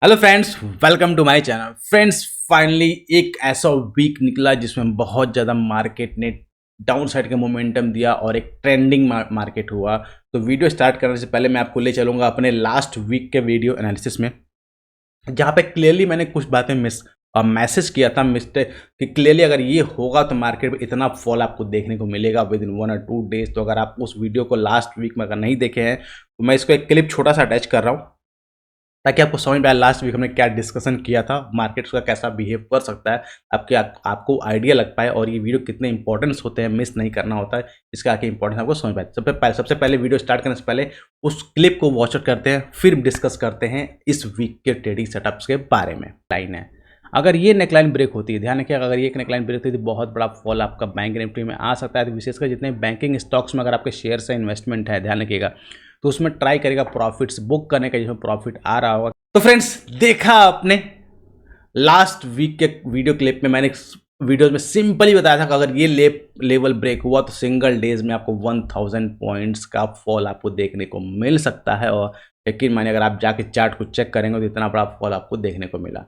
Hello friends, welcome to my channel. Friends, finally एक ऐसा week निकला जिसमें बहुत ज़्यादा मार्केट ने डाउन साइड का मोमेंटम दिया और एक ट्रेंडिंग मार्केट हुआ। तो वीडियो स्टार्ट करने से पहले मैं आपको ले चलूँगा अपने लास्ट वीक के वीडियो एनालिसिस में, जहाँ पे क्लियरली मैंने कुछ बातें मैसेज किया था मिस्टेक कि क्लियरली अगर ये होगा तो मार्केट में इतना फॉल आपको देखने को मिलेगा विद इन 1 और 2 डेज। तो अगर आप उस वीडियो को लास्ट वीक में अगर नहीं देखे हैं तो मैं इसको एक क्लिप छोटा सा अटैच कर रहा हूँ ताकि आपको समझ में आए लास्ट वीक हमने क्या डिस्कशन किया था, मार्केट्स का कैसा बिहेव कर सकता है, आपको आइडिया लग पाए और ये वीडियो कितने इंपॉर्टेंस होते हैं, मिस नहीं करना होता है, इसका आगे इंपॉर्टेंस आपको समझ पाए। सबसे पहले वीडियो स्टार्ट करने से पहले उस क्लिप को वॉच आउट करते हैं, फिर डिस्कस करते हैं इस वीक के ट्रेडिंग सेटअप्स के बारे में। लाइन है, अगर ये नेकलाइन ब्रेक होती है, ध्यान रखिए, अगर ये एक नेकलाइन ब्रेक होती है तो बहुत बड़ा फॉल आपका बैंक निफ्टी में आ सकता है। तो विशेषकर जितने बैंकिंग स्टॉक्स में अगर आपके शेयर से इन्वेस्टमेंट है, ध्यान रखिएगा, तो उसमें ट्राई करेगा प्रॉफिट्स बुक करने का, जिसमें प्रॉफिट आ रहा होगा। तो फ्रेंड्स, देखा आपने लास्ट वीक के वीडियो क्लिप में मैंने वीडियोस में सिंपली बताया था कि अगर ये लेवल ब्रेक हुआ तो सिंगल डेज में आपको 1000 पॉइंट्स का फॉल आपको देखने को मिल सकता है। और यकीन मानिए, अगर आप जाके चार्ट को चेक करेंगे तो इतना बड़ा फॉल आपको देखने को मिला।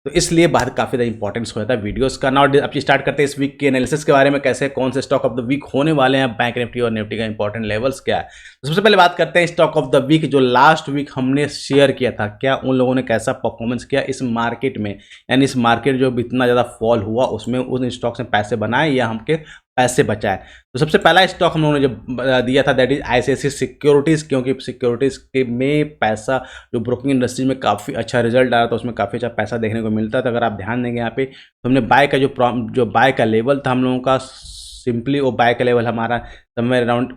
तो इसलिए बात काफ़ी ज़्यादा इंपॉर्टेंस हो जाता है वीडियोस का। नाउ अब स्टार्ट करते हैं इस वीक के एनालिसिस के बारे में, कैसे कौन से स्टॉक ऑफ द वीक होने वाले हैं, बैंक निफ्टी और निफ्टी का इंपॉर्टेंट लेवल्स क्या है। तो सबसे पहले बात करते हैं स्टॉक ऑफ द वीक, जो लास्ट वीक हमने शेयर किया था, क्या उन लोगों ने कैसा परफॉर्मेंस किया इस मार्केट में, यानी इस मार्केट जो इतना ज़्यादा फॉल हुआ उसमें उन स्टॉक्स में पैसे बनाए या हमके पैसे बचाए। तो सबसे पहला स्टॉक हम लोगों ने जो दिया था दैट इज आईसीआईसीआई सिक्योरिटीज़, क्योंकि सिक्योरिटीज़ के में पैसा जो ब्रोकिंग इंडस्ट्री में काफ़ी अच्छा रिजल्ट आ रहा था, उसमें काफ़ी अच्छा पैसा देखने को मिलता था। अगर आप ध्यान देंगे यहाँ पे तो हमने बाय का जो बाय का लेवल था हम लोगों का, सिंपली वो बाय का लेवल हमारा समवेयर अराउंड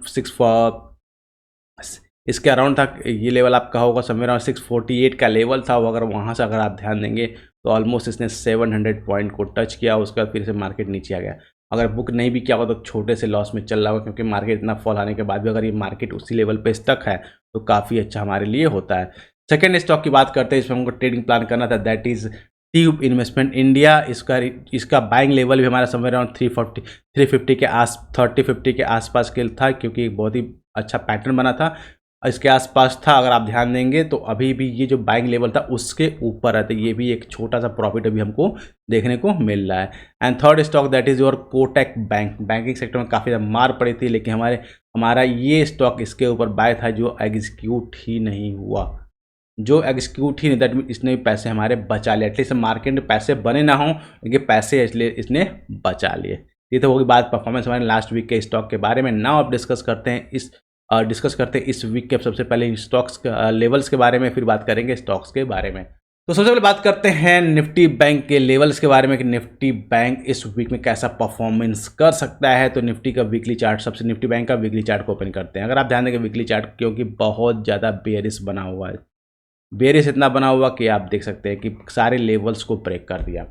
इसके अराउंड था। ये लेवल आपका होगा समवेयर अराउंड 648 का लेवल था। अगर वहाँ से अगर आप ध्यान देंगे तो ऑलमोस्ट इसने 700 पॉइंट को टच किया, उसके बाद फिर से मार्केट नीचे आ गया। अगर बुक नहीं भी किया होगा तो छोटे से लॉस में चल रहा होगा, क्योंकि मार्केट इतना फॉल आने के बाद भी अगर ये मार्केट उसी लेवल पे स्टक है तो काफ़ी अच्छा हमारे लिए होता है। सेकेंड स्टॉक की बात करते हैं, इसमें हमको ट्रेडिंग प्लान करना था, that is tube investment India. इसका बाइंग लेवल भी हमारा समवेयर अराउंड 350 के आसपास के था, क्योंकि बहुत ही अच्छा पैटर्न बना था, इसके आसपास था। अगर आप ध्यान देंगे तो अभी भी ये जो बाइंग लेवल था उसके ऊपर है, तो ये भी एक छोटा सा प्रॉफिट अभी हमको देखने को मिल रहा है। And third stock that is your Kotak bank. Banking sector में काफ़ी ज़्यादा मार पड़ी थी, लेकिन हमारा ये स्टॉक इसके ऊपर बाय था जो एग्जीक्यूट ही नहीं हुआ, दैट मीन इसने भी पैसे हमारे बचा लिए। एटलीस्ट मार्केट में पैसे बने ना हों, लेकिन पैसे इसलिए इसने बचा लिए। ये तो होगी बात परफॉर्मेंस हमारे लास्ट वीक के स्टॉक के बारे में। नाउ अब डिस्कस करते हैं इस वीक के सबसे पहले स्टॉक्स लेवल्स के बारे में, फिर बात करेंगे स्टॉक्स के बारे में। तो सबसे पहले बात करते हैं निफ्टी बैंक के लेवल्स के बारे में कि निफ्टी बैंक इस वीक में कैसा परफॉर्मेंस कर सकता है। तो निफ्टी का वीकली चार्ट, सबसे निफ्टी बैंक का वीकली चार्ट को ओपन करते हैं। अगर आप ध्यान देंगे वीकली चार्ट, क्योंकि बहुत ज़्यादा बेयरिश बना हुआ है, बेयरिश इतना बना हुआ कि आप देख सकते हैं कि सारे लेवल्स को ब्रेक कर दिया।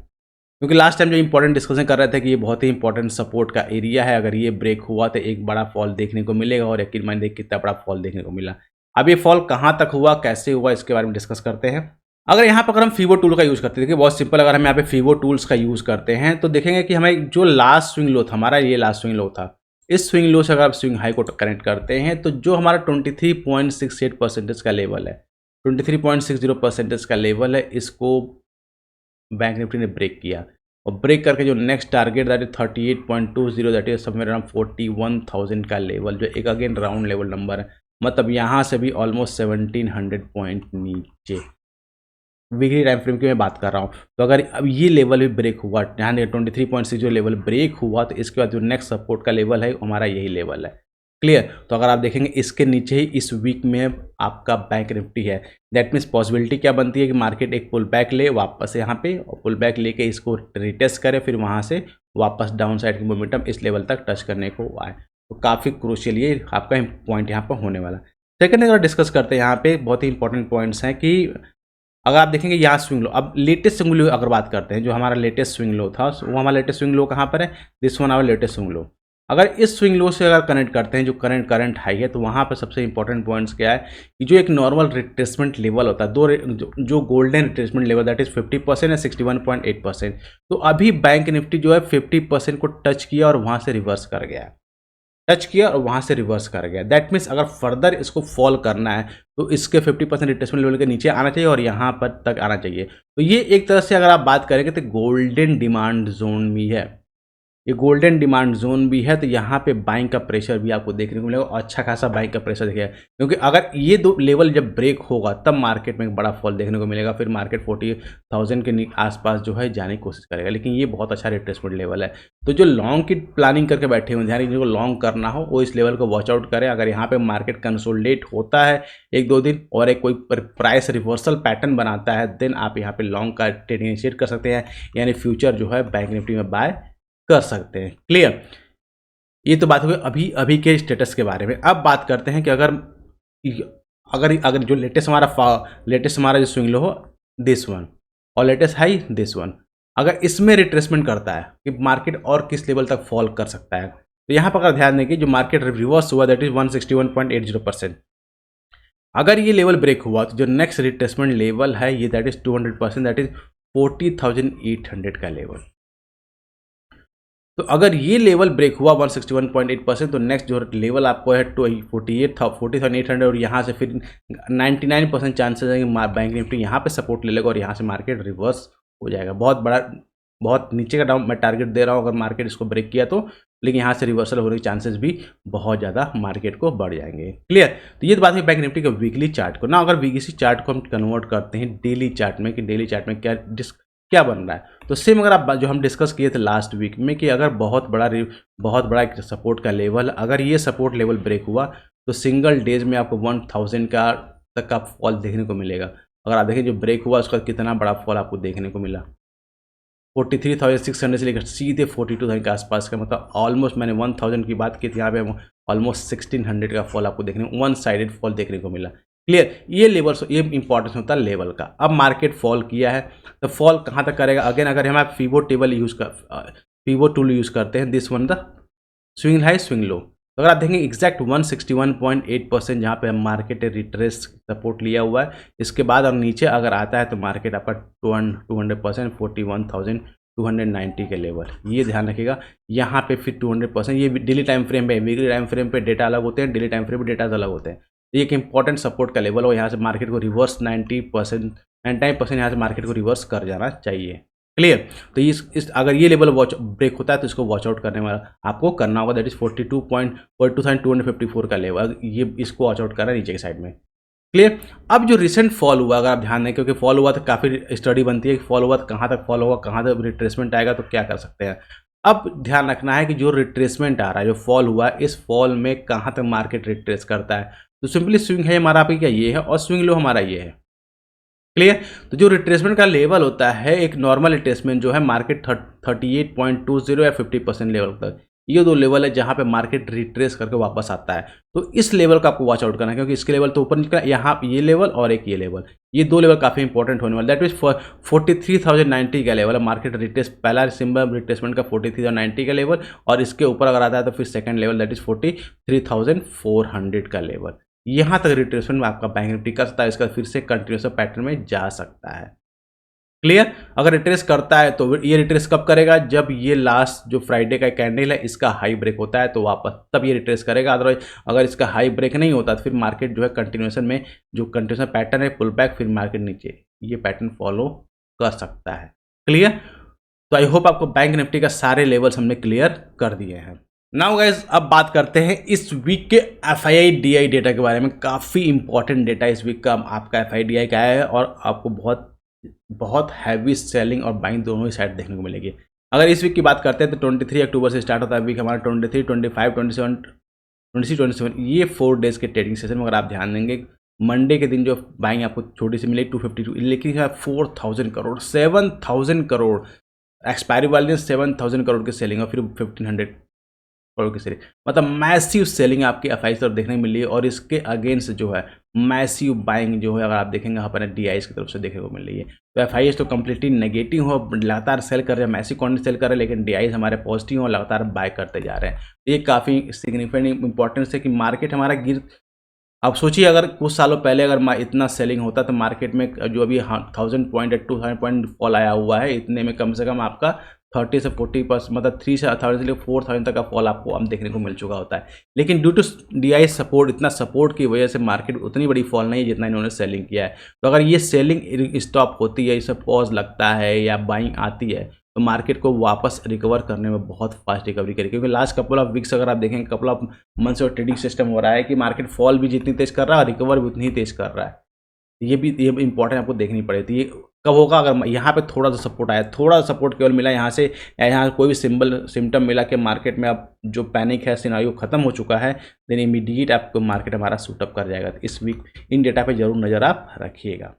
क्योंकि लास्ट टाइम जो इंपॉर्टेंट डिस्कशन कर रहे थे कि ये बहुत ही इंपॉर्टेंट सपोर्ट का एरिया है, अगर ये ब्रेक हुआ तो एक बड़ा फॉल देखने को मिलेगा, और यकीन मानिए देख कितना बड़ा फॉल देखने को मिला। अब ये फॉल कहाँ तक हुआ, कैसे हुआ, इसके बारे में डिस्कस करते हैं। अगर यहाँ पर अगर हम फीवो टूल का यूज़ करते हैं, देखिए बहुत सिंपल, अगर हम यहाँ पे फीवो टूल्स का यूज़ करते हैं तो देखेंगे कि हमें जो लास्ट स्विंग लो था हमारा, ये लास्ट स्विंग लो था, इस स्विंग लो से अगर आप स्विंग हाई को कनेक्ट करते हैं तो जो हमारा 23.68% का लेवल है, 23.60% का लेवल है, इसको बैंक निफ्टी ने ब्रेक किया। और ब्रेक करके जो next target that is 38.20, that is somewhere around 41,000 का लेवल, जो एक अगेन राउंड लेवल नंबर है, मतलब यहाँ से भी ऑलमोस्ट 1700 पॉइंट नीचे। वीकली टाइम फ्रेम की मैं बात कर रहा हूँ। तो अगर अब ये लेवल भी ब्रेक हुआ, ध्यान दें 23.6 जो लेवल ब्रेक हुआ, तो इसके बाद जो नेक्स्ट सपोर्ट का लेवल है हमारा यही लेवल है। क्लियर। तो अगर आप देखेंगे इसके नीचे ही इस वीक में आपका बैंक निफ्टी है, दैट मीन्स पॉसिबिलिटी क्या बनती है कि मार्केट एक पुल बैक ले वापस यहाँ पे, और पुल बैक लेके इसको रिटेस्ट करे, फिर वहाँ से वापस डाउन साइड की मोमेंटम इस लेवल तक टच करने को आए। तो काफ़ी क्रूशियल ये आपका पॉइंट यहाँ पर होने वाला। सेकेंड अगर डिस्कस करते हैं, यहाँ पे बहुत ही इंपॉर्टेंट पॉइंट्स हैं कि अगर आप देखेंगे यहाँ स्विंग लो, अब लेटेस्ट स्विंग लो अगर बात करते हैं, जो हमारा लेटेस्ट स्विंग लो था वो हमारा लेटेस्ट स्विंग लो कहाँ पर है, this one hour latest swing low. अगर इस स्विंग लो से अगर कनेक्ट करते हैं जो करंट हाई है, तो वहाँ पर सबसे इंपॉर्टेंट पॉइंट्स क्या है कि जो एक नॉर्मल रिट्रेसमेंट लेवल होता है, जो golden retracement level that is 50% या 61.8%। तो अभी बैंक निफ्टी जो है 50% को टच किया और वहाँ से रिवर्स कर गया है। टच किया और वहाँ से रिवर्स कर गया। दैट मीन्स अगर फर्दर इसको फॉल करना है तो इसके 50% रिट्रेसमेंट लेवल के नीचे आना चाहिए और यहाँ पर तक आना चाहिए। तो ये एक तरह से अगर आप बात करेंगे तो गोल्डन डिमांड जोन भी है, ये गोल्डन डिमांड जोन भी है। तो यहाँ पे बाइंग का प्रेशर भी आपको देखने को मिलेगा और अच्छा खासा बाइंग का प्रेशर दिखेगा, क्योंकि अगर ये दो लेवल जब ब्रेक होगा तब मार्केट में एक बड़ा फॉल देखने को मिलेगा। फिर मार्केट 40,000 के आसपास जो है जाने की कोशिश करेगा, लेकिन ये बहुत अच्छा रिट्रेसमेंट लेवल है। तो जो लॉन्ग की प्लानिंग करके बैठे हुए ध्यान, जिनको लॉन्ग करना हो वो इस लेवल को वॉच आउट करें। अगर यहाँ पे मार्केट कंसोलिडेट होता है 1-2 दिन और एक कोई प्राइस रिवर्सल पैटर्न बनाता है, देन आप यहाँ पे लॉन्ग का ट्रेड इनिशिएट कर सकते हैं, यानी फ्यूचर जो है बैंक निफ्टी में बाय कर सकते हैं। क्लियर, ये तो बात हुई अभी के स्टेटस के बारे में। अब बात करते हैं कि अगर जो लेटेस्ट हमारा जो स्विंग लो हो दिस वन और लेटेस्ट हाई दिस वन, अगर इसमें रिट्रेसमेंट करता है कि मार्केट और किस लेवल तक फॉल कर सकता है, तो यहाँ पर अगर ध्यान दें कि जो मार्केट रिवर्स हुआ दैट इज 161.80%, अगर ये लेवल ब्रेक हुआ तो जो नेक्स्ट रिट्रेसमेंट लेवल है ये दैट इज 200%, दैट इज 40,800 का लेवल। तो अगर ये लेवल ब्रेक हुआ 161.8%, तो नेक्स्ट जो लेवल आपको है 40,800 और यहाँ से फिर 99% चांसेस है कि बैंक निफ्टी यहाँ पे सपोर्ट ले लेगा और यहाँ से मार्केट रिवर्स हो जाएगा। बहुत नीचे का डाउन मैं टारगेट दे रहा हूँ अगर मार्केट इसको ब्रेक किया तो, लेकिन यहाँ से रिवर्सल होने के चांसेस भी बहुत ज़्यादा मार्केट को बढ़ जाएंगे। क्लियर, तो ये बात है बैंक निफ्टी के वीकली चार्ट को ना। अगर वीकली चार्ट को हम कन्वर्ट करते हैं डेली चार्ट में कि डेली चार्ट में क्या बन रहा है, तो सेम अगर आप जो हम डिस्कस किए थे लास्ट वीक में कि अगर बहुत बड़ा एक सपोर्ट का लेवल, अगर ये सपोर्ट लेवल ब्रेक हुआ तो सिंगल डेज में आपको 1000 का तक का फॉल देखने को मिलेगा। अगर आप देखें जो ब्रेक हुआ उसका कितना बड़ा फॉल आपको देखने को मिला, 43,600 से लेकर सीधे 42,000 के आसपास का, मतलब ऑलमोस्ट मैंने 1000 की बात की थी, यहाँ पे ऑलमोस्ट 1600 का फॉल आपको देखने, वन साइडेड फॉल देखने को मिला। क्लियर, ये लेवल, ये इंपॉर्टेंस होता है लेवल का। अब मार्केट फॉल किया है तो फॉल कहाँ तक करेगा, अगेन अगर हम आप फीबो टूल यूज़ करते हैं, this one the swing high swing low, तो अगर आप देखेंगे एग्जैक्ट 161.8% जहाँ पे मार्केट रिट्रेस सपोर्ट लिया हुआ है, इसके बाद और नीचे अगर आता है तो मार्केट आपका 200% 41,290 के लेवल, ये ध्यान रखिएगा। यहाँ पे फिर 200%, ये डेली टाइम फ्रेम पे, वीकली टाइम फ्रेम पे डेटा अलग होते हैं, डेली टाइम फ्रेम पे डेटा अलग होते हैं। ये एक इंपॉर्टेंट सपोर्ट का लेवल हो, यहाँ से मार्केट को रिवर्स 99% यहाँ से मार्केट को रिवर्स कर जाना चाहिए। क्लियर, तो इस अगर ये लेवल ब्रेक होता है तो इसको वॉच आउट करने वाला आपको करना होगा, दैट इज 42,254 का लेवल, ये इसको वॉच आउट करना नीचे की साइड में। क्लियर, अब जो रिसेंट फॉल हुआ अगर आप ध्यान दें, क्योंकि फॉल हुआ तो काफ़ी स्टडी बनती है कि फॉल हुआ तो कहाँ तक फॉल होगा, कहाँ तक रिट्रेसमेंट आएगा, तो क्या कर सकते हैं। अब ध्यान रखना है कि जो रिट्रेसमेंट आ रहा है, जो फॉल हुआ है, इस फॉल में कहाँ तक मार्केट रिट्रेस करता है। तो सिंपली स्विंग है हमारा आपकी क्या ये है और स्विंग लो हमारा ये है। क्लियर, तो जो रिट्रेसमेंट का लेवल होता है, एक नॉर्मल रिट्रेसमेंट जो है मार्केट 38.20 या 50% लेवल तक, ये दो लेवल है जहाँ पे मार्केट रिट्रेस करके वापस आता है। तो इस लेवल का आपको वॉच आउट करना है, क्योंकि इसके लेवल तो ऊपर निकला, यहाँ ये लेवल और एक ये लेवल, ये दो लेवल काफ़ी इंपॉर्टेंट होने वाला। दैट मीन्स 43,090 का लेवल है मार्केट रिट्रेस, पहला सिंबल रिट्रेसमेंट का 43,090 का लेवल, और इसके ऊपर अगर आता है तो फिर सेकंड लेवल दैट इज 43,400 का लेवल। यहाँ तक रिट्रेसमेंट में आपका बैंक निफ्टी कर सकता है, इसका फिर से कंटिन्यूस पैटर्न में जा सकता है। क्लियर, अगर रिट्रेस करता है तो ये रिट्रेस कब करेगा, जब ये लास्ट जो फ्राइडे का कैंडल है इसका हाई ब्रेक होता है तो वापस तब ये रिट्रेस करेगा। अदरवाइज अगर इसका हाई ब्रेक नहीं होता तो फिर मार्केट जो है कंटिन्यूएशन में जो कंटिन्यूएशन पैटर्न है पुल बैक, फिर मार्केट नीचे ये पैटर्न फॉलो कर सकता है। क्लियर, तो आई होप आपको बैंक निफ्टी का सारे लेवल्स हमने क्लियर कर दिए हैं। नाउ गाइज, अब बात करते हैं इस वीक के FII-DI डेटा के बारे में। काफ़ी इंपॉर्टेंट डेटा इस वीक का आपका FII-DI का है और आपको बहुत हैवी सेलिंग और बाइंग दोनों ही साइड देखने को मिलेगी। अगर इस वीक की बात करते हैं तो 23 अक्टूबर से स्टार्ट होता है वीक हमारा, 23, 25, 27 ये 4 डेज के ट्रेडिंग सेशन में अगर आप ध्यान देंगे, मंडे के दिन जो बाइंग आपको छोटी सी मिलेगी 252, लेकिन 4,000 करोड़ 7,000 करोड़ एक्सपायरी वाले दिन 7,000 करोड़ की सेलिंग और फिर 1,500 करोड़ की सेलिंग, मतलब मैसिव सेलिंग आपकी FI की तरफ देखने को मिली है। और इसके अगेंस्ट जो है मैसिव बाइंग जो है अगर आप देखेंगे यहाँ पर DIs की तरफ से देखने को मिल रही है। तो FIs तो कम्प्लीटली नेगेटिव हो, लगातार सेल कर रहे हैं, मैसिव क्वांटिटी सेल कर रहे हैं, लेकिन DIs हमारे पॉजिटिव हो, लगातार बाय करते जा रहे हैं। ये काफ़ी सिग्निफिकेंट इंपॉर्टेंस है कि मार्केट हमारा अब सोचिए अगर कुछ सालों पहले अगर इतना सेलिंग होता तो मार्केट में जो अभी 1000 पॉइंट या 2000 पॉइंट फॉल आया हुआ है, इतने में कम से कम आपका 30 से 40%, मतलब 3 से 4,000 तक का फॉल आपको हम देखने को मिल चुका होता है। लेकिन ड्यू टू DI सपोर्ट, इतना सपोर्ट की वजह से मार्केट उतनी बड़ी फॉल नहीं है जितना इन्होंने सेलिंग किया है। तो अगर ये सेलिंग स्टॉप होती है, इसे पॉज लगता है या बाइंग आती है, तो मार्केट को वापस रिकवर करने में बहुत फास्ट रिकवरी करेगी। क्योंकि लास्ट कपल ऑफ वीक्स अगर आप देखेंगे, कपल ऑफ मंथ से ट्रेडिंग सिस्टम हो रहा है कि मार्केट फॉल भी जितनी तेज कर रहा है और रिकवर भी उतनी ही तेज कर रहा है। ये इंपॉर्टेंट आपको देखनी पड़ेगी। ये कब होगा? अगर यहाँ पे थोड़ा सा सपोर्ट आया, थोड़ा सा सपोर्ट केवल मिला यहाँ से, या यहाँ कोई भी सिम्टम मिला कि मार्केट में अब जो पैनिक है, सिनारियो खत्म हो चुका है, देन इमीडिएट आपको मार्केट हमारा सूटअप कर जाएगा। तो इस वीक इन डेटा पे जरूर नज़र आप रखिएगा।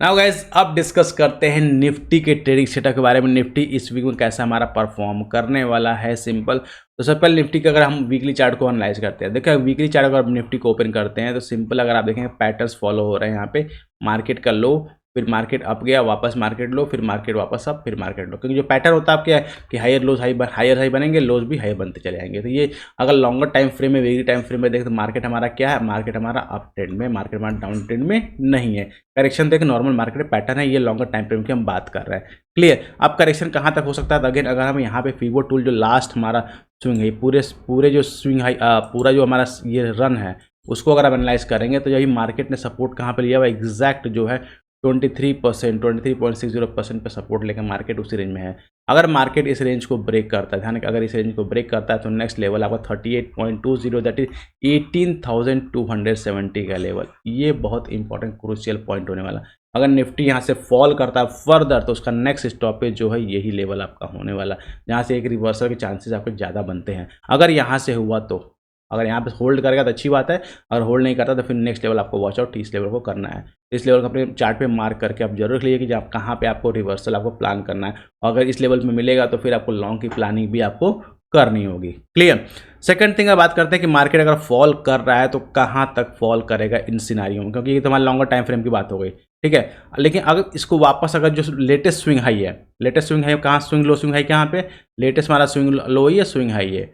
नाउ गाइज, अब डिस्कस करते हैं निफ्टी के ट्रेडिंग सेटअप के बारे में। निफ्टी इस वीक में कैसा हमारा परफॉर्म करने वाला है। सिंपल, तो सबसे पहले निफ्टी का अगर हम वीकली चार्ट को एनालाइज करते हैं, देखिए वीकली चार्ट अगर निफ्टी को ओपन करते हैं तो सिंपल अगर आप देखेंगे पैटर्न्स फॉलो हो रहे हैं। यहाँ पे मार्केट का लो, फिर मार्केट अप गया, वापस मार्केट लो, फिर मार्केट वापस अप, फिर मार्केट लो। क्योंकि जो पैटर्न होता है आपके कि हायर लोज हायर हाई बनेंगे, लोज भी हाई बनते चले जाएंगे। तो ये अगर लॉन्गर टाइम फ्रेम में, वीकली टाइम फ्रेम में देखें तो मार्केट हमारा क्या है, मार्केट हमारा अप ट्रेंड में, मार्केट हमारा डाउन ट्रेंड में नहीं है। करेक्शन देखें नॉर्मल मार्केट पैटर्न है, ये लॉन्गर टाइम फ्रेम की हम बात कर रहे हैं। क्लियर? अब करेक्शन कहाँ तक हो सकता है? अगेन अगर हम यहाँ पे फीबो टूल जो लास्ट हमारा स्विंग है, पूरे जो स्विंग हाई, पूरा जो हमारा ये रन है, उसको अगर आप एनालाइज करेंगे तो यही मार्केट ने सपोर्ट कहाँ पे लिया हुआ, एग्जैक्ट जो है 23.60% पे सपोर्ट लेकर मार्केट उसी रेंज में है। अगर मार्केट इस रेंज को ब्रेक करता है, ध्यान रखिए, अगर इस रेंज को ब्रेक करता है तो नेक्स्ट लेवल आपका 38.20, दैट इज 18,270 का लेवल। ये बहुत इंपॉर्टेंट क्रूशियल पॉइंट होने वाला। अगर निफ्टी यहाँ से फॉल करता है फर्दर तो उसका नेक्स्ट स्टॉपेज जो है यही लेवल आपका होने वाला, जहाँ से एक रिवर्सल के चांसेस आपके ज़्यादा बनते हैं। अगर यहाँ से हुआ तो, अगर यहाँ पे होल्ड करेगा तो अच्छी बात है, अगर होल्ड नहीं करता तो फिर नेक्स्ट लेवल आपको वॉच आउट इस लेवल को करना है। इस लेवल को अपने चार्ट पे मार्क करके आप जरूर लीजिए कि आप कहाँ पे आपको रिवर्सल आपको प्लान करना है। और अगर इस लेवल में मिलेगा तो फिर आपको लॉन्ग की प्लानिंग भी आपको करनी होगी। क्लियर? सेकंड थिंग बात करते हैं कि मार्केट अगर फॉल कर रहा है तो कहाँ तक फॉल करेगा इन सिनारियों में, क्योंकि ये तो हमारा लॉन्गर टाइम फ्रेम की बात हो गई, ठीक है। लेकिन अगर इसको वापस, अगर जो लेटेस्ट स्विंग हाई है, लेटेस्ट स्विंग हाई कहाँ, स्विंग लो स्विंग हाई कहाँ पे, लेटेस्ट हमारा स्विंग लो ही है, स्विंग हाई है,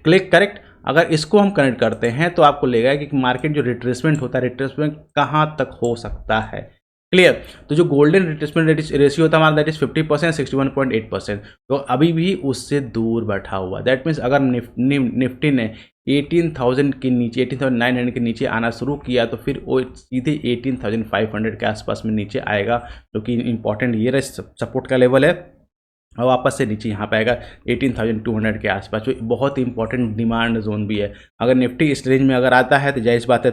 क्लिक करेक्ट। अगर इसको हम कनेक्ट करते हैं तो आपको लगेगा कि मार्केट जो रिट्रेसमेंट होता है, रिट्रेसमेंट कहाँ तक हो सकता है। क्लियर? तो जो गोल्डन रिट्रेसमेंट रेशियो होता है हमारा, दैट इज 50%, 61.8%, तो अभी भी उससे दूर बैठा हुआ। दैट मीन्स अगर निफ्टी ने 18,000 के नीचे, 18,900 के नीचे आना शुरू किया तो फिर वो सीधे 18,500 के आसपास में नीचे आएगा, जो कि इंपॉर्टेंट ये सपोर्ट का लेवल है। और वापस से नीचे यहाँ पे आएगा 18,200 के आसपास, जो बहुत इंपॉर्टेंट डिमांड जोन भी है। अगर निफ्टी इस रेंज में अगर आता है तो जाहिर बात है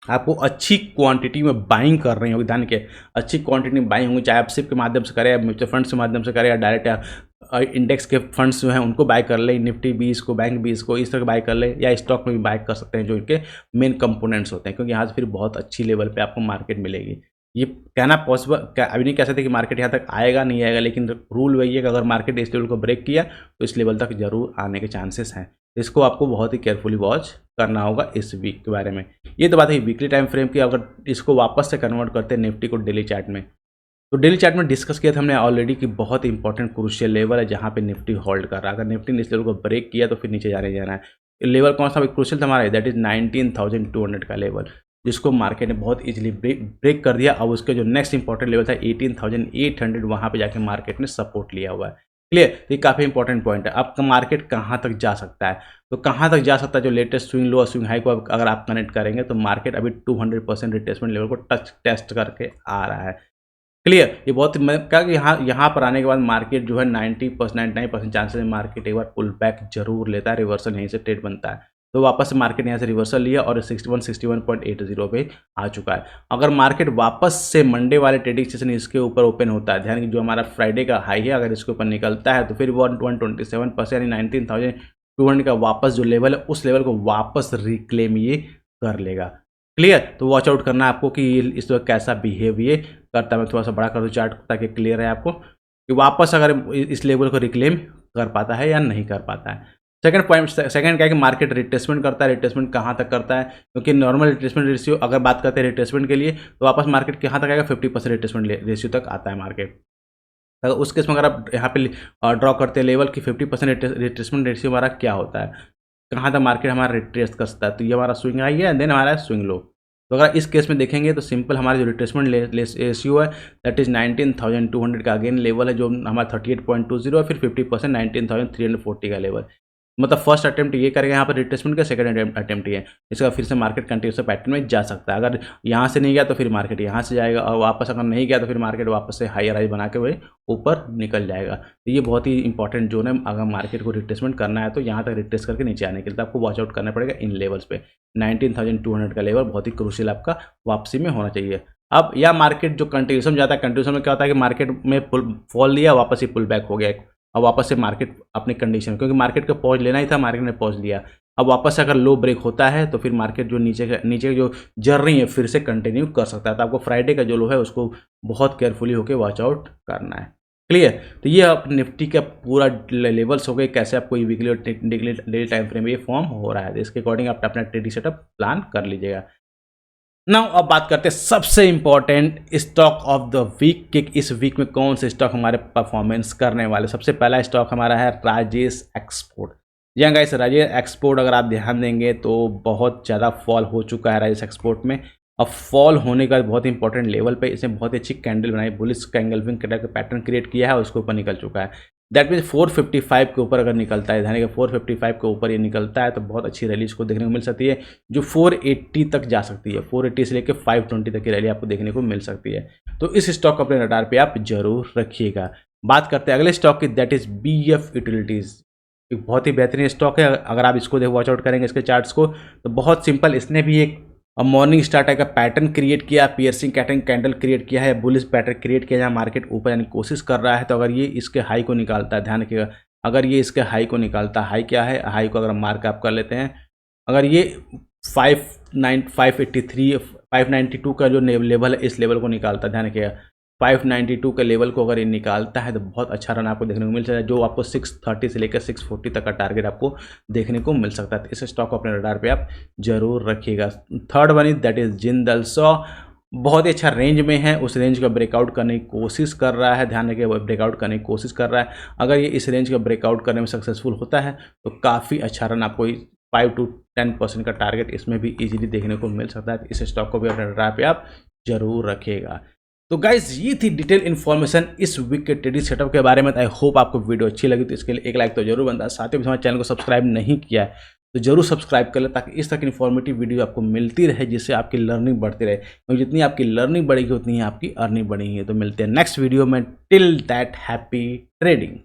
आपको अच्छी क्वांटिटी में बाइंग कर रही होगी, ध्यान के अच्छी क्वांटिटी में बाइंग होंगी, चाहे आप सिप के माध्यम से करें, या म्यूचुअल फंड्स के माध्यम से करें, या डायरेक्ट इंडेक्स के फंड्स जो हैं उनको बाय कर ले, निफ्टी 20 को, बैंक 20 को, इस तरह बाय कर ले, या स्टॉक में भी बाय कर सकते हैं जो इनके मेन कंपोनेंट्स होते हैं, क्योंकि यहाँ से फिर बहुत अच्छी लेवल पे आपको मार्केट मिलेगी। ये कहना पॉसिबल, अभी नहीं कह सकते कि मार्केट यहाँ तक आएगा नहीं आएगा, लेकिन रूल वही है कि अगर मार्केट इस लेवल को ब्रेक किया तो इस लेवल तक जरूर आने के चांसेस हैं। इसको आपको बहुत ही केयरफुली वॉच करना होगा इस वीक के बारे में। ये तो बात है वीकली टाइम फ्रेम की। अगर इसको वापस से कन्वर्ट करते हैं निफ्टी को डेली चार्ट में, तो डेली चार्ट में डिस्कस किया था हमने ऑलरेडी कि बहुत इंपॉर्टेंट क्रूशियल लेवल है जहाँ पे निफ्टी होल्ड कर रहा है। अगर निफ्टी ने इस लेवल को ब्रेक किया तो फिर नीचे जाना है। लेवल कौन सा क्रूशियल था हमारा, दैट इज 19,200 का लेवल, जिसको मार्केट ने बहुत इजीली ब्रेक कर दिया। अब उसके जो नेक्स्ट इंपॉर्टेंट लेवल था 18,800, वहाँ पे जाके मार्केट ने सपोर्ट लिया हुआ है। क्लियर? तो ये काफ़ी इंपॉर्टेंट पॉइंट है। अब मार्केट कहाँ तक जा सकता है, तो कहाँ तक जा सकता है, जो लेटेस्ट स्विंग लो और स्विंग हाई को अगर आप कनेक्ट करेंगे तो मार्केट अभी 200% रिट्रेसमेंट लेवल को टेस्ट करके आ रहा है। क्लियर? ये बहुत, मैं क्या कि यहाँ पर आने के बाद मार्केट जो है 99% चांसेस में मार्केट एक बार पुल बैक जरूर लेता है, रिवर्सल यहीं से ट्रेड बनता है। तो वापस से मार्केट यहाँ से रिवर्सल लिया और 61.80 पे आ चुका है। अगर मार्केट वापस से मंडे वाले ट्रेडिंग सेशन इसके ऊपर ओपन होता है, ध्यान कि जो हमारा फ्राइडे का हाई है अगर इसके ऊपर निकलता है तो फिर 127% यानी 19,200 का वापस जो लेवल है उस लेवल को वापस रिक्लेम ये कर लेगा। क्लियर? तो वॉच आउट करना है आपको कि ये इस वक्त कैसा बिहेव ये करता है। मैं थोड़ा सा बड़ा कर दूँ चार्ट ताकि क्लियर है आपको कि वापस अगर इस लेवल को रिक्लेम कर पाता है या नहीं कर पाता है। सेकंड पॉइंट, सेकंड क्या है कि मार्केट रिट्रेसमेंट करता है। रिट्रेसमेंट कहाँ तक करता है, क्योंकि नॉर्मल रिट्रेसमेंट रेशियो अगर बात करते हैं रिट्रेसमेंट के लिए तो वापस मार्केट कहाँ तक आएगा, 50% रिट्रेसमेंट रेशियो तक आता है मार्केट। अगर उस केस में अगर आप यहाँ पे ड्रॉ करते हैं लेवल की 50% रिट्रेसमेंट रेशियो हमारा क्या होता है, कहाँ तक मार्केट हमारा रिट्रेस कर सकता है, तो ये हमारा स्विंग हाई है, देन हमारा स्विंग लो। तो अगर इस केस में देखेंगे तो सिंपल हमारा जो रिट्रेसमेंट रेशियो है दैट इज 19,200 का अगेन लेवल है, जो हमारा 38.20 है, फिर 50% 19,340 का लेवल। मतलब फर्स्ट अटेम्प्ट ये करेगा यहाँ पर रिट्रेसमेंट का, सेकंड अटेम्प्ट ये, इसका फिर से मार्केट कंटिन्यूस पैटर्न में जा सकता है। अगर यहाँ से नहीं गया तो फिर मार्केट यहाँ से जाएगा, और वापस अगर नहीं गया तो फिर मार्केट वापस से हाई राइज बना के वही ऊपर निकल जाएगा। तो ये बहुत ही इंपॉर्टेंट जोन है, अगर मार्केट को रिट्रेसमेंट करना है तो यहाँ तक रिट्रेस करके नीचे आने के लिए आपको वॉच आउट करना पड़ेगा इन लेवल्स पे। 19,200 का लेवल बहुत ही क्रूशियल आपका वापसी में होना चाहिए। अब या मार्केट जो कंटिन्यूशन जाता है, कंटिन्यूशन में क्या होता है कि मार्केट में फॉल लिया, वापस ही पुल बैक हो गया, अब वापस से मार्केट अपनी कंडीशन, क्योंकि मार्केट को पॉज लेना ही था, मार्केट ने पॉज लिया। अब वापस से अगर लो ब्रेक होता है तो फिर मार्केट जो नीचे जो जर्नी है फिर से कंटिन्यू कर सकता है। तो आपको फ्राइडे का जो लो है उसको बहुत केयरफुली होकर वॉच आउट करना है। क्लियर? तो ये आप निफ्टी का पूरा लेवल्स हो गए, कैसे आपको वीकली और डेली टाइम फ्रेम में ये फॉर्म हो रहा है। तो इसके अकॉर्डिंग आप अपना ट्रेडिंग सेटअप प्लान कर लीजिएगा। नाउ अब बात करते हैं सबसे important stock of the week कि इस वीक में कौन से स्टॉक हमारे परफॉर्मेंस करने वाले। सबसे पहला स्टॉक हमारा है राजेश एक्सपोर्ट। जी हाँ गाइस, राजेश एक्सपोर्ट अगर आप ध्यान देंगे तो बहुत ज़्यादा फॉल हो चुका है राजेश एक्सपोर्ट में। अब फॉल होने का बहुत इंपॉर्टेंट लेवल पे इसने बहुत अच्छी कैंडल बनाई, बुलिश कैंगल्फिंग का पैटर्न क्रिएट किया है, उसके ऊपर निकल चुका है। दैट मीन्स 455 के ऊपर अगर निकलता है, यानी कि 455 के ऊपर ये निकलता है तो बहुत अच्छी रैली इसको देखने को मिल सकती है, जो 480 तक जा सकती है। 480 से लेकर 520 तक की रैली आपको देखने को मिल सकती है। तो इस स्टॉक को अपने रडार पे आप जरूर रखिएगा। बात करते हैं अगले स्टॉक की, दैट इज BF यूटिलिटीज़। एक बहुत ही बेहतरीन स्टॉक है, अगर आप इसको देखो वॉच आउट करेंगे इसके चार्ट्स को तो बहुत सिंपल, इसने भी एक मॉर्निंग स्टार का पैटर्न क्रिएट किया, पियर्सिंग कैंडल क्रिएट किया है, बुलिश पैटर्न क्रिएट किया, जहाँ मार्केट ऊपर यानी कोशिश कर रहा है। तो अगर ये इसके हाई को निकालता है, ध्यान रखिएगा, अगर ये इसके हाई को निकालता है, हाई क्या है, हाई को अगर मार्क आप कर लेते हैं, अगर ये 583 592 का जो लेवल है इस लेवल को निकालता है, ध्यान रखिएगा 592 के लेवल को अगर ये निकालता है तो बहुत अच्छा रन आपको देखने को मिल सकता है, जो आपको 630 से लेकर 640 तक का टारगेट आपको देखने को मिल सकता है। तो इस स्टॉक को अपने रडार पे आप जरूर रखिएगा। Third one is that is Jindal saw, बहुत ही अच्छा रेंज में है, उस रेंज का ब्रेकआउट करने की कोशिश कर रहा है, ध्यान रखिए ब्रेकआउट करने की कोशिश कर रहा है। अगर ये इस रेंज का ब्रेकआउट करने में सक्सेसफुल होता है तो काफ़ी अच्छा रन आपको 5 to 10% का टारगेट इसमें भी इजीली देखने को मिल सकता है। इस स्टॉक को भी अपने रडार पे आप जरूर रखिएगा। तो गाइज ये थी डिटेल इन्फॉर्मेशन इस वीक के ट्रेडिंग सेटअप के बारे में। आई होप आपको वीडियो अच्छी लगी, तो इसके लिए एक लाइक तो जरूर बनता है। साथ ही हमारे चैनल को सब्सक्राइब नहीं किया है तो जरूर सब्सक्राइब कर ले, ताकि इस तरह की इन्फॉर्मेटिव वीडियो आपको मिलती रहे, जिससे आपकी लर्निंग बढ़ती रहे, क्योंकि जितनी आपकी लर्निंग बढ़ेगी उतनी ही आपकी अर्निंग बढ़ेगी। तो मिलते हैं नेक्स्ट वीडियो में, टिल दैट हैप्पी ट्रेडिंग।